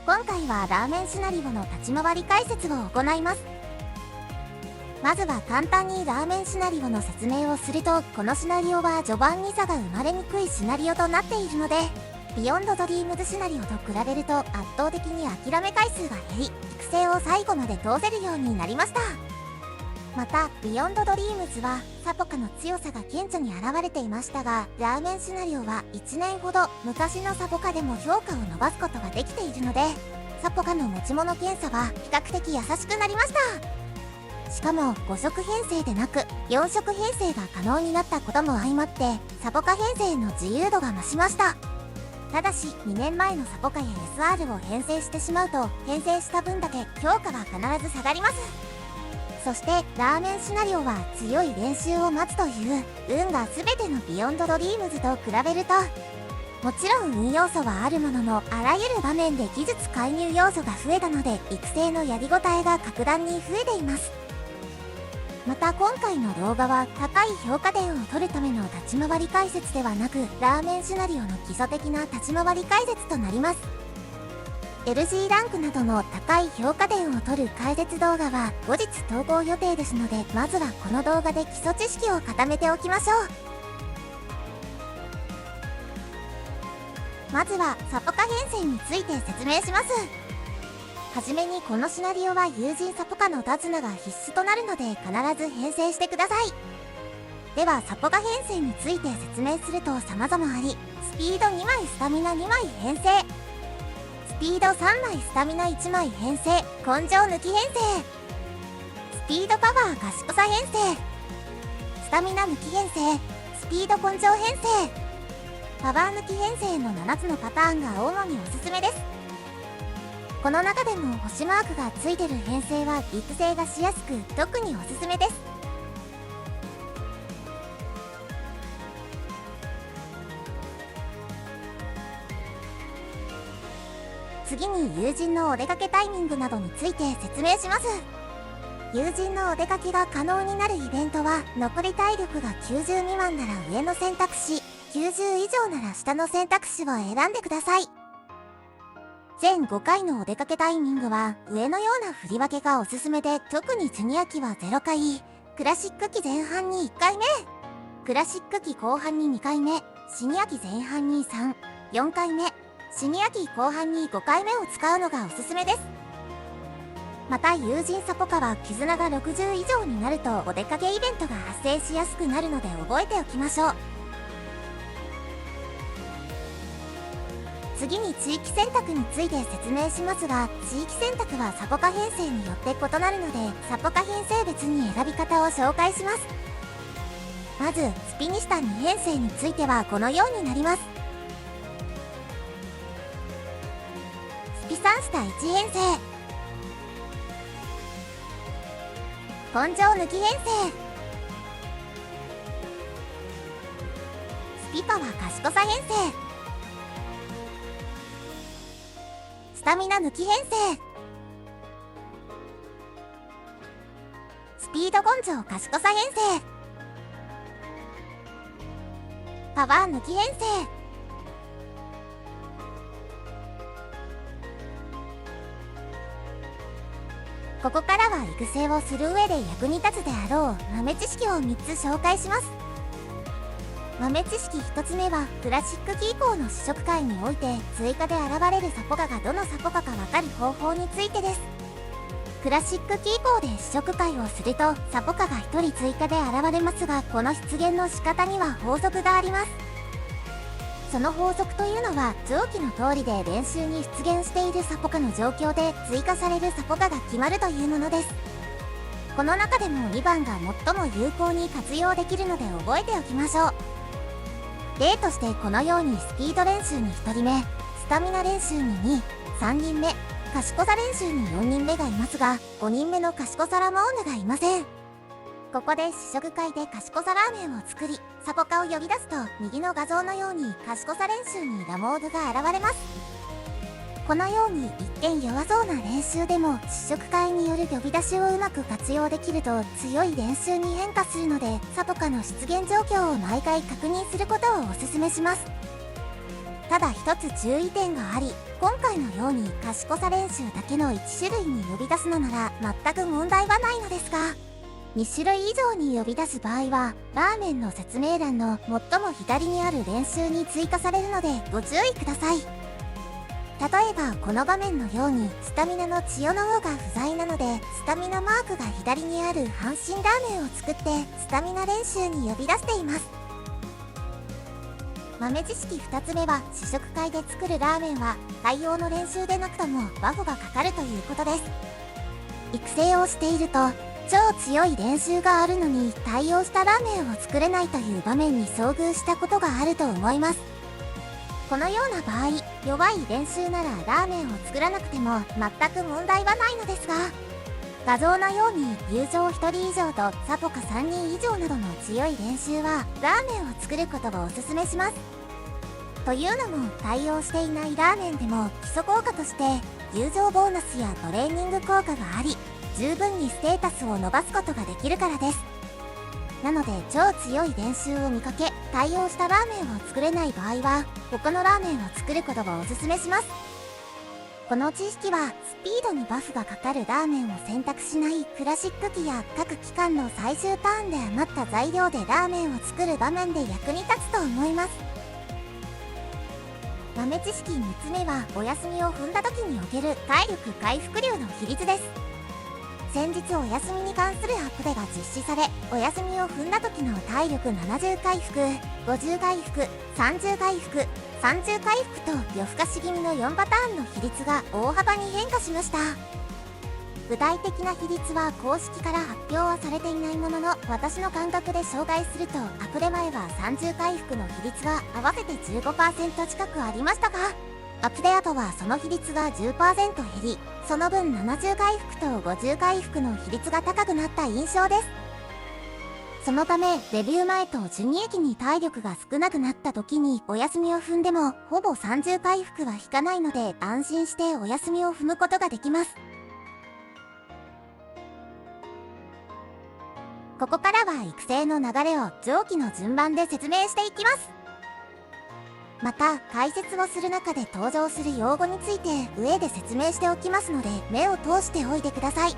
今回はラーメンシナリオの立ち回り解説を行います。まずは簡単にラーメンシナリオの説明をすると、このシナリオは序盤に差が生まれにくいシナリオとなっているので、ビヨンドドリームズシナリオと比べると圧倒的に諦め回数が減り、育成を最後まで通せるようになりました。またビヨンドドリームズはサポカの強さが顕著に現れていましたが、ラーメンシナリオは1年ほど昔のサポカでも評価を伸ばすことができているので、サポカの持ち物検査は比較的優しくなりました。しかも5色編成でなく4色編成が可能になったことも相まって、サポカ編成の自由度が増しました。ただし2年前のサポカや SR を編成してしまうと、編成した分だけ評価は必ず下がります。そしてラーメンシナリオは強い練習を待つという運が全てのビヨンドドリームズと比べると、もちろん運要素はあるものの、あらゆる場面で技術介入要素が増えたので、育成のやりごたえが格段に増えています。また今回の動画は高い評価点を取るための立ち回り解説ではなく、ラーメンシナリオの基礎的な立ち回り解説となります。LG ランクなどの高い評価点を取る解説動画は後日投稿予定ですので、まずはこの動画で基礎知識を固めておきましょう。まずはサポカ編成について説明します。はじめにこのシナリオは友人サポカの手綱が必須となるので、必ず編成してください。ではサポカ編成について説明すると様々あり、スピード2枚スタミナ2枚編成、スピード3枚スタミナ1枚編成根性抜き編成、スピードパワー賢さ編成、スタミナ抜き編成、スピード根性編成、パワー抜き編成の7つのパターンが主におすすめです。この中でも星マークがついてる編成は育成がしやすく、特におすすめです。次に友人のお出かけタイミングなどについて説明します。友人のお出かけが可能になるイベントは、残り体力が90未満なら上の選択肢、90以上なら下の選択肢を選んでください。全5回のお出かけタイミングは上のような振り分けがおすすめで、特にジュニア期は0回、クラシック期前半に1回目、クラシック期後半に2回目、シニア期前半に3、4回目、シニア期後半に5回目を使うのがおすすめです。また友人サポカは絆が60以上になるとお出かけイベントが発生しやすくなるので覚えておきましょう。次に地域選択について説明しますが、地域選択はサポカ編成によって異なるので、サポカ編成別に選び方を紹介します。まずスピニシタ2編成についてはこのようになります。スピサンスタ1編成、根性抜き編成、スピパワ賢さ編成、スタミナ抜き編成、スピード根性賢さ編成、パワー抜き編成、ここからは育成をする上で役に立つであろう豆知識を3つ紹介します。豆知識1つ目は、クラシック期以降の試食会において追加で現れるサポカがどのサポカか分かる方法についてです。クラシック期以降で試食会をするとサポカが1人追加で現れますが、この出現の仕方には法則があります。その法則というのは、上記の通りで練習に出現しているサポカの状況で追加されるサポカが決まるというものです。この中でも2番が最も有効に活用できるので覚えておきましょう。例としてこのようにスピード練習に1人目、スタミナ練習に2、3人目、賢さ練習に4人目がいますが、5人目の賢さラモーヌがいません。ここで試食会で賢さラーメンを作り、サポカを呼び出すと、右の画像のように賢さ練習にラモーヌが現れます。このように一見弱そうな練習でも試食会による呼び出しをうまく活用できると強い練習に変化するので、サポカの出現状況を毎回確認することをお勧めします。ただ一つ注意点があり、今回のように賢さ練習だけの1種類に呼び出すのなら全く問題はないのですが、2種類以上に呼び出す場合はラーメンの説明欄の最も左にある練習に追加されるのでご注意ください。例えばこの場面のようにスタミナの千代の方が不在なので、スタミナマークが左にある阪神ラーメンを作ってスタミナ練習に呼び出しています。豆知識2つ目は、試食会で作るラーメンは対応の練習でなくともバフがかかるということです。育成をしていると超強い練習があるのに対応したラーメンを作れないという場面に遭遇したことがあると思います。このような場合、弱い練習ならラーメンを作らなくても全く問題はないのですが、画像のように友情1人以上とサポカ3人以上などの強い練習はラーメンを作ることをおすすめします。というのも、対応していないラーメンでも基礎効果として友情ボーナスやトレーニング効果があり、十分にステータスを伸ばすことができるからです。なので超強い練習を見かけ対応したラーメンを作れない場合は他のラーメンを作ることをおすすめします。この知識はスピードにバフがかかるラーメンを選択しないクラシック機や各機関の最終ターンで余った材料でラーメンを作る場面で役に立つと思います。豆知識3つ目は、お休みを踏んだ時における体力回復量の比率です。先日お休みに関するアップデが実施され、お休みを踏んだ時の体力70回復、50回復、30回復、30回復と夜更かし気味の4パターンの比率が大幅に変化しました。具体的な比率は公式から発表はされていないものの、私の感覚で紹介すると、アプデ前は30回復の比率が合わせて 15% 近くありましたが、アップデ後はその比率が 10% 減り、その分70回復と50回復の比率が高くなった印象です。そのためデビュー前とジュニア期に体力が少なくなった時にお休みを踏んでもほぼ30回復は引かないので、安心してお休みを踏むことができます。ここからは育成の流れを上記の順番で説明していきます。また解説をする中で登場する用語について上で説明しておきますので、目を通しておいてください。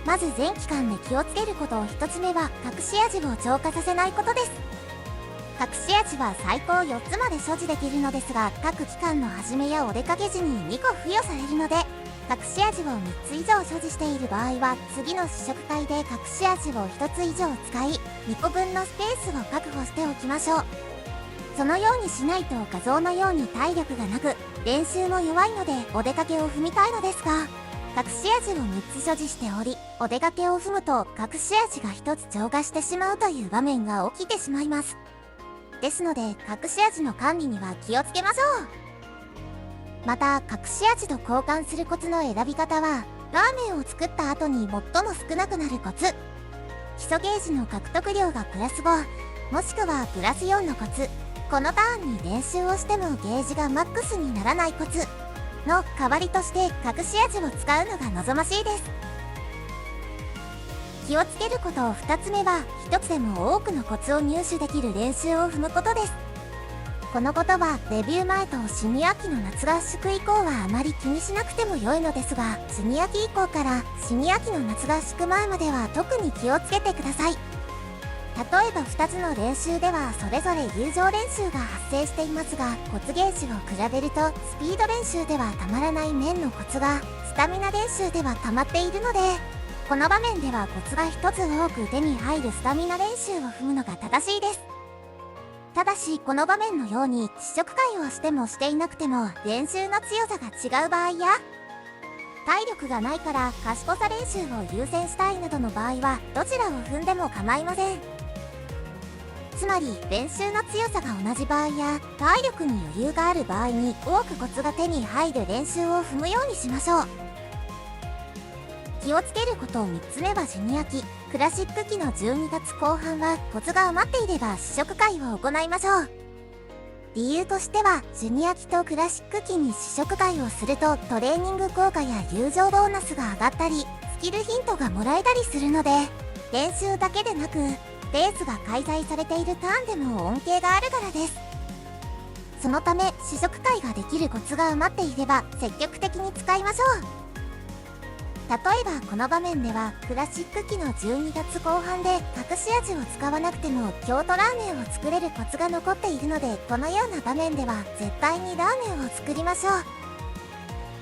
まず全期間で気をつけること1つ目は、隠し味を超過させないことです。隠し味は最高4つまで所持できるのですが、各期間の始めやお出かけ時に2個付与されるので、隠し味を3つ以上所持している場合は次の試食会で隠し味を1つ以上使い2個分のスペースを確保しておきましょう。そのようにしないと画像のように体力がなく練習も弱いのでお出かけを踏みたいのですが、隠し味を3つ所持しており、お出かけを踏むと隠し味が1つ超過してしまうという場面が起きてしまいます。ですので隠し味の管理には気をつけましょう。また隠し味と交換するコツの選び方は、ラーメンを作った後に最も少なくなるコツ、基礎ゲージの獲得量がプラス5もしくはプラス4のコツ、このターンに練習をしてもゲージがマックスにならないコツの代わりとして隠し味を使うのが望ましいです。気をつけること2つ目は、1つでも多くのコツを入手できる練習を踏むことです。このことはデビュー前とシニア期の夏合宿以降はあまり気にしなくても良いのですが、ジュニア期以降からシニア期の夏合宿前までは特に気をつけてください。例えば2つの練習ではそれぞれ友情練習が発生していますが、コツゲージを比べるとスピード練習ではたまらない面のコツがスタミナ練習ではたまっているので、この場面ではコツが1つ多く手に入るスタミナ練習を踏むのが正しいです。ただしこの場面のように試食会をしてもしていなくても練習の強さが違う場合や、体力がないから賢さ練習を優先したいなどの場合はどちらを踏んでも構いません。つまり練習の強さが同じ場合や体力に余裕がある場合に多くコツが手に入る練習を踏むようにしましょう。気をつけること3つ目はジュニア期、クラシック期の12月後半はコツが余っていれば試食会を行いましょう。理由としては、ジュニア期とクラシック期に試食会をするとトレーニング効果や友情ボーナスが上がったり、ススキルヒントがもらえたりするので、練習だけでなくレースが開催されているターンでも恩恵があるからです。そのため試食会ができるコツが余っていれば積極的に使いましょう。例えばこの場面ではクラシック期の12月後半で隠し味を使わなくても京都ラーメンを作れるコツが残っているので、このような場面では絶対にラーメンを作りましょう。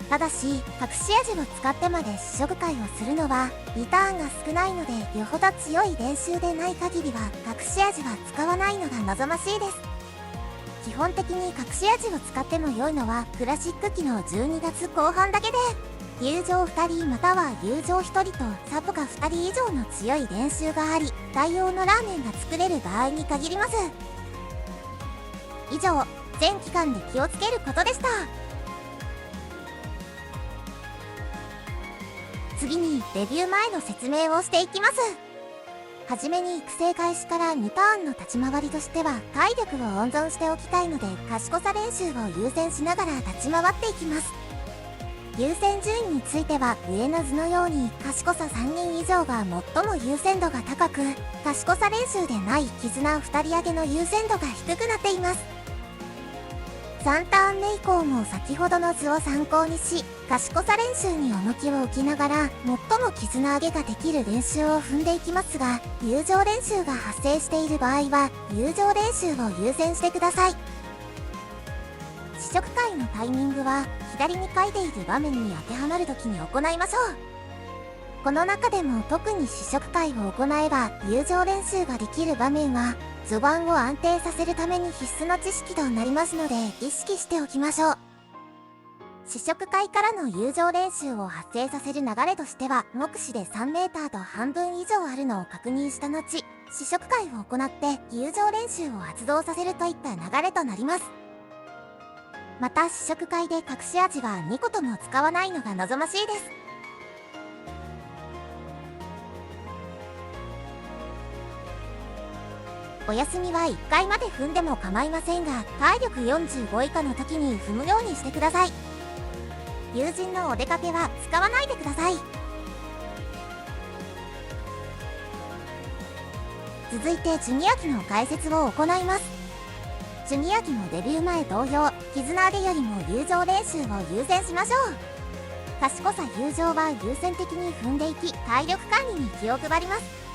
ただし隠し味を使ってまで試食会をするのはリターンが少ないので、よほど強い練習でない限りは隠し味は使わないのが望ましいです。基本的に隠し味を使っても良いのはクラシック期の12月後半だけで、友情2人または友情1人とサポが2人以上の強い練習があり対応のラーメンが作れる場合に限ります。以上、全期間で気をつけることでした。次にデビュー前の説明をしていきます。はじめに育成開始から2ターンの立ち回りとしては体力を温存しておきたいので、賢さ練習を優先しながら立ち回っていきます。優先順位については上の図のように賢さ3人以上が最も優先度が高く、賢さ練習でない絆2人上げの優先度が低くなっています。3ターン目以降も先ほどの図を参考にし、賢さ練習に重きを置きながら最も絆上げができる練習を踏んでいきますが、友情練習が発生している場合は友情練習を優先してください。試食会のタイミングは左に書いている場面に当てはまるときに行いましょう。この中でも特に試食会を行えば友情練習ができる場面は序盤を安定させるために必須の知識となりますので意識しておきましょう。試食会からの友情練習を発生させる流れとしては、目視で 3m と半分以上あるのを確認した後、試食会を行って友情練習を発動させるといった流れとなります。また試食会で隠し味は2個とも使わないのが望ましいです。お休みは1回まで踏んでも構いませんが、体力45以下の時に踏むようにしてください。友人のお出かけは使わないでください。続いてジュニア期の解説を行います。ジュニア期もデビュー前同様、絆上げよりも友情練習を優先しましょう。賢さ友情は優先的に踏んでいき、体力管理に気を配ります。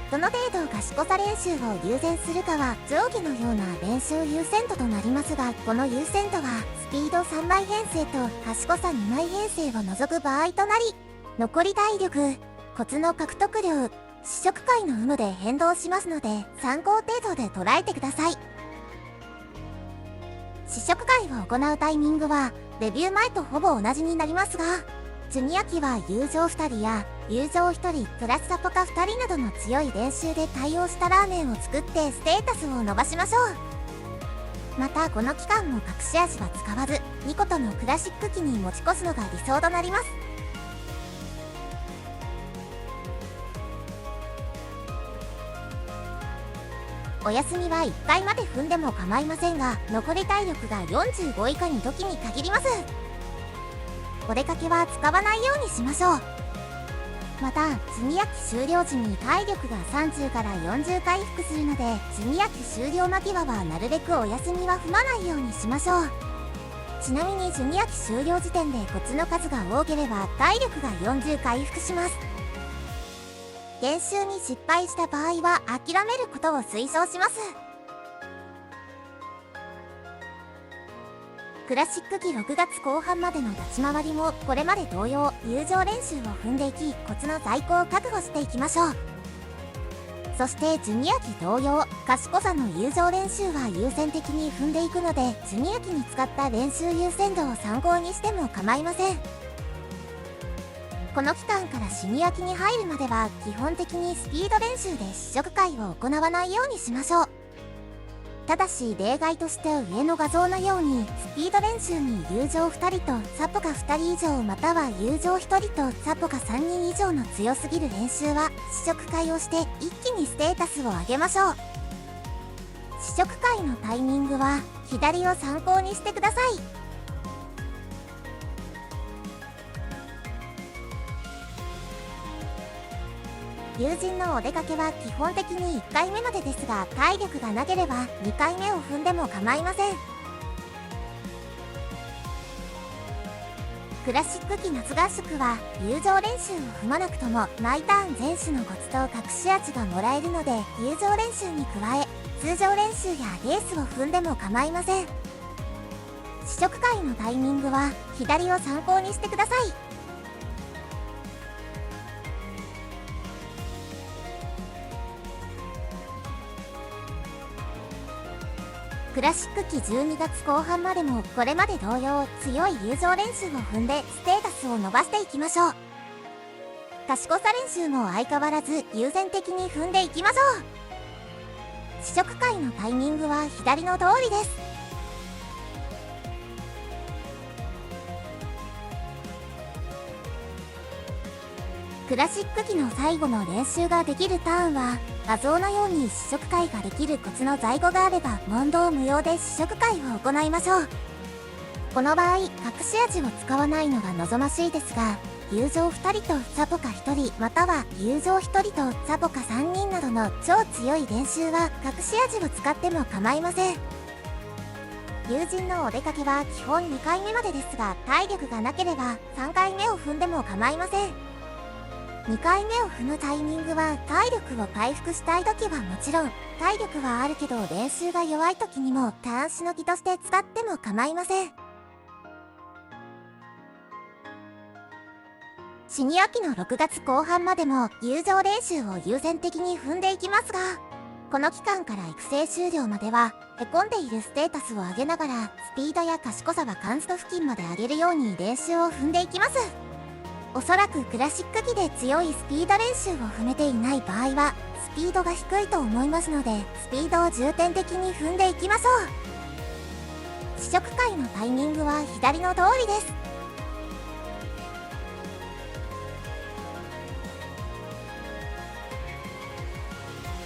どの程度賢さ練習を優先するかは上下のような練習優先度となりますが、この優先度はスピード3枚編成と賢さ2枚編成を除く場合となり、残り体力、コツの獲得量、試食会の有無で変動しますので参考程度で捉えてください。試食会を行うタイミングはデビュー前とほぼ同じになりますが、ジュニア期は友情2人や友情1人プラスサポカ2人などの強い練習で対応したラーメンを作ってステータスを伸ばしましょう。またこの期間も隠し味は使わず2個とのクラシック期に持ち越すのが理想となります。お休みは1回まで踏んでも構いませんが、残り体力が45以下に時に限ります。お出かけは使わないようにしましょう。またジュニア期終了時に体力が30から40回復するので、ジュニア期終了間際はなるべくお休みは踏まないようにしましょう。ちなみにジュニア期終了時点でコツの数が多ければ体力が40回復します。練習に失敗した場合は諦めることを推奨します。クラシック期6月後半までの立ち回りもこれまで同様友情練習を踏んでいき、コツの在庫を確保していきましょう。そしてジュニア期同様、賢さの友情練習は優先的に踏んでいくので、ジュニア期に使った練習優先度を参考にしても構いません。この期間からシニア期に入るまでは基本的にスピード練習で試食会を行わないようにしましょう。ただし例外として上の画像のようにスピード練習に友情2人とサポカ2人以上または友情1人とサポカ3人以上の強すぎる練習は試食会をして一気にステータスを上げましょう。試食会のタイミングは左を参考にしてください。友人のお出かけは基本的に1回目までですが、体力がなければ2回目を踏んでも構いません。クラシック期夏合宿は友情練習を踏まなくとも毎ターン全種のコツと隠し味がもらえるので、友情練習に加え通常練習やレースを踏んでも構いません。試食会のタイミングは左を参考にしてください。クラシック期12月後半までもこれまで同様強い友情練習を踏んでステータスを伸ばしていきましょう。賢さ練習も相変わらず優先的に踏んでいきましょう。試食会のタイミングは左の通りです。クラシック期の最後の練習ができるターンは画像のように試食会ができるコツの在庫があれば問答無用で試食会を行いましょう。この場合隠し味を使わないのが望ましいですが、友情2人とサポカ1人または友情1人とサポカ3人などの超強い練習は隠し味を使っても構いません。友人のお出かけは基本2回目までですが、体力がなければ3回目を踏んでも構いません。2回目を踏むタイミングは体力を回復したい時はもちろん、体力はあるけど練習が弱い時にもターンしのぎとして使っても構いません。シニア期の6月後半までも友情練習を優先的に踏んでいきますが、この期間から育成終了まではへこんでいるステータスを上げながらスピードや賢さはカンスト付近まで上げるように練習を踏んでいきます。おそらくクラシック期で強いスピード練習を踏めていない場合はスピードが低いと思いますので、スピードを重点的に踏んでいきましょう。試食会のタイミングは左の通りです。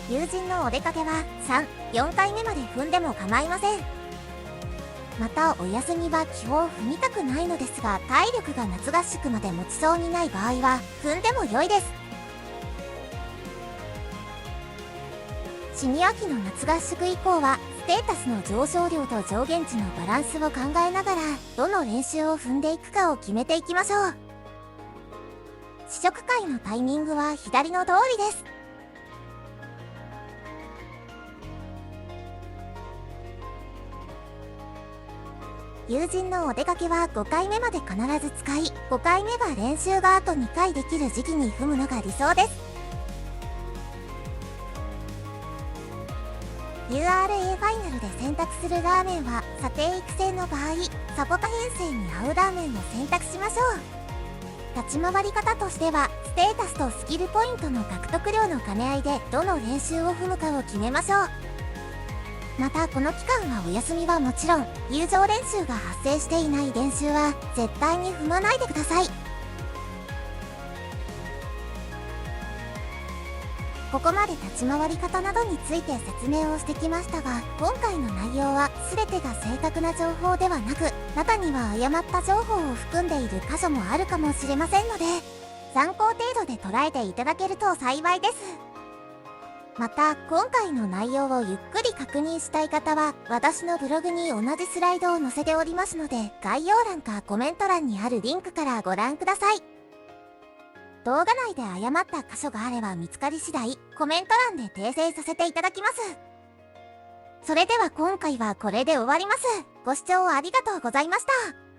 友人のお出かけは3、4回目まで踏んでも構いません。またお休みは基本踏みたくないのですが、体力が夏合宿まで持ちそうにない場合は踏んでも良いです。シニア期の夏合宿以降はステータスの上昇量と上限値のバランスを考えながらどの練習を踏んでいくかを決めていきましょう。試食会のタイミングは左の通りです。友人のお出かけは5回目まで必ず使い、5回目は練習があと2回できる時期に踏むのが理想です。URA ファイナルで選択するラーメンは査定育成の場合、サポカ編成に合うラーメンを選択しましょう。立ち回り方としてはステータスとスキルポイントの獲得量の兼ね合いでどの練習を踏むかを決めましょう。またこの期間はお休みはもちろん、友情練習が発生していない練習は絶対に踏まないでください。ここまで立ち回り方などについて説明をしてきましたが、今回の内容は全てが正確な情報ではなく、中には誤った情報を含んでいる箇所もあるかもしれませんので、参考程度で捉えていただけると幸いです。また今回の内容をゆっくり確認したい方は私のブログに同じスライドを載せておりますので、概要欄かコメント欄にあるリンクからご覧ください。動画内で誤った箇所があれば見つかり次第コメント欄で訂正させていただきます。それでは今回はこれで終わります。ご視聴ありがとうございました。